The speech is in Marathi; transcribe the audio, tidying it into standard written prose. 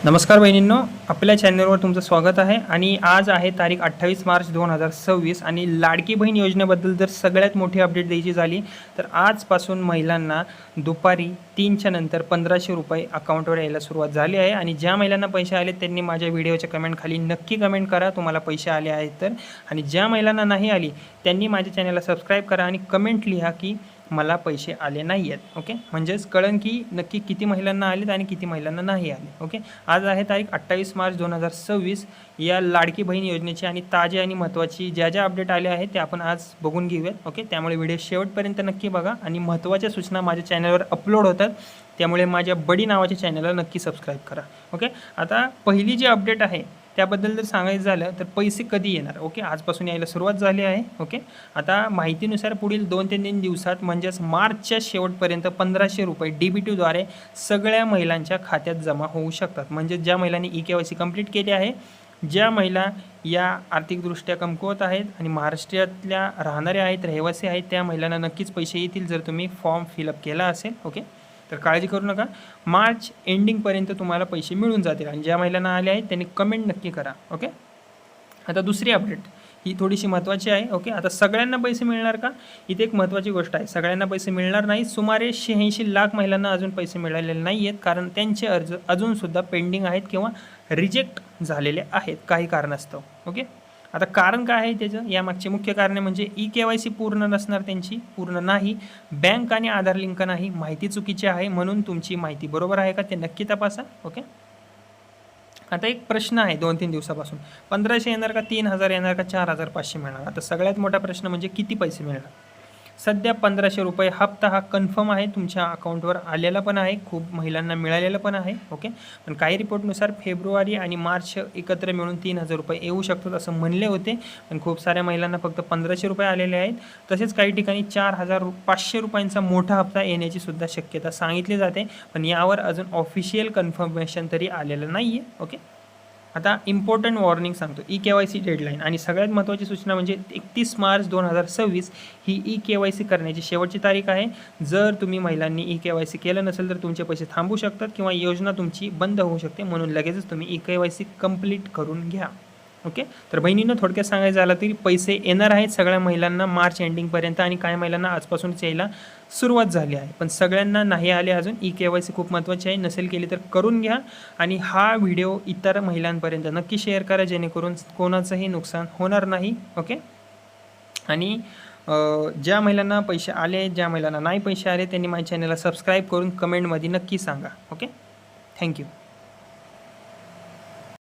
नमस्कार बहिणींनो, आपल्या चॅनलवर तुमचं स्वागत आहे। आणि आज आहे तारीख 28 मार्च 2026 आणि लाडकी बहीण योजनेबद्दल जर सगळ्यात मोठी अपडेट द्यायची झाली तर आजपासून महिलांना दुपारी 3च्या नंतर 1500 रुपये अकाउंटवर यायला सुरुवात झाली आहे। आणि ज्या महिलांना पैसे आले त्यांनी माझ्या व्हिडिओच्या कमेंट खाली नक्की कमेंट करा तुम्हाला पैसे आले आहेत तर, आणि ज्या महिलांना नाही आली त्यांनी माझ्या चॅनलला सबस्क्राईब करा आणि कमेंट लिहा की मला पैसे आले नाही आहेत। ओके, म्हणजेच कळन की नक्की किती महिलांना आलेत आणि किती महिलांना नाही आले। ओके, आज आहे तारीख 28 मार्च 2026 या लाडकी बहीण योजनेची आणि ताजे आणि महत्त्वाची ज्या अपडेट आले आहेत ते आपण आज बघून घेऊयात। ओके, त्यामुळे व्हिडिओ शेवटपर्यंत नक्की बघा आणि महत्त्वाच्या सूचना माझ्या चॅनलवर अपलोड होतात, त्यामुळे माझ्या बडी नावाच्या चॅनलला नक्की सबस्क्राईब करा। ओके, आता पहिली जी अपडेट आहे त्याबद्दल जर सांगायचं झालं तर पैसे कधी येणार। ओके, आजपासून यायला सुरुवात झाली आहे। ओके, आता माहितीनुसार पुढील 2 ते 3 दिवसात म्हणजेच मार्चच्या शेवटपर्यंत 1500 रुपये DBTद्वारे सगळ्या महिलांच्या खात्यात जमा होऊ शकतात। म्हणजे ज्या महिलांनी EKYC कंप्लीट केले आहे, ज्या महिला या आर्थिकदृष्ट्या कमकुवत आहेत आणि महाराष्ट्रातल्या राहणाऱ्या आहेत, रहिवासी आहेत, त्या महिलांना नक्कीच पैसे येतील जर तुम्ही फॉर्म फिलअप केला असेल। ओके, तर काळजी करू नका, मार्च एंडिंगपर्यंत तुम्हाला पैसे मिळून जातील। आणि ज्या महिलांना आले आहेत त्यांनी कमेंट नक्की करा। ओके, आता दुसरी अपडेट ही थोडीशी महत्त्वाची आहे। ओके, आता सगळ्यांना पैसे मिळणार का, इथे एक महत्त्वाची गोष्ट आहे। सगळ्यांना पैसे मिळणार नाही, सुमारे 86 लाख महिलांना अजून पैसे मिळालेले नाही आहेत, कारण त्यांचे अर्ज अजूनसुद्धा पेंडिंग आहेत किंवा रिजेक्ट झालेले आहेत काही कारणास्तव। ओके, आता कारण काय आहे त्याचं, यामागचे मुख्य कारणे म्हणजे EKYC पूर्ण नसणार, त्यांची पूर्ण नाही, बँक आणि आधार लिंक नाही, माहिती चुकीची आहे, म्हणून तुमची माहिती बरोबर आहे का ते नक्की तपासा। ओके, आता एक प्रश्न आहे 2-3 दिवसापासून, 1500 येणार का, 3000 येणार का, 4500 मिळणार। आता सगळ्यात मोठा प्रश्न म्हणजे किती पैसे मिळणार। सध्या 1500 रुपये हप्ता हा कन्फर्म आहे, तुमच्या अकाउंटवर आलेला पण आहे, खूप महिलांना मिळालेलं पण आहे। ओके, पण काही रिपोर्टनुसार फेब्रुवारी आणि मार्च एकत्र मिळून 3000 रुपये येऊ शकतात असं म्हणले होते, पण खूप साऱ्या महिलांना फक्त 1500 रुपये आलेले आहेत। तसेच काही ठिकाणी 4500 रुपयांचा मोठा हप्ता येण्याची सुद्धा शक्यता सांगितली जाते, पण यावर अजून ऑफिशियल कन्फर्मेशन तरी आलेलं नाही आहे। ओके, आता इम्पॉर्टंट वॉर्निंग सांगतो, EKYC डेडलाईन आणि सगळ्यात महत्त्वाची सूचना म्हणजे 31 मार्च 2026 ही EKYC करण्याची शेवटची तारीख आहे। जर तुम्ही महिलांनी EKYC केलं नसेल तर तुमचे पैसे थांबू शकतात किंवा योजना तुमची बंद होऊ शकते, म्हणून लगेचच तुम्ही EKYC कंप्लीट करून घ्या। ओके, तर बहिणींनो थोडक्यात सांगायचं झालं तरी पैसे येणार आहेत सगळ्या महिलांना मार्च एंडिंगपर्यंत, आणि काही महिलांना आजपासूनच यायला सुरुवात झाली आहे, पण सगळ्यांना नाही आले अजून। EKYC खूप महत्त्वाची आहे, नसेल केली तर करून घ्या आणि हा व्हिडिओ इतर महिलांपर्यंत नक्की शेअर करा जेणेकरून कोणाचंही नुकसान होणार नाही। ओके, आणि ज्या महिलांना पैसे आले, ज्या महिलांना नाही पैसे आले त्यांनी माझ्या चॅनलला सबस्क्राईब करून कमेंटमध्ये नक्की सांगा। Okay, thank you.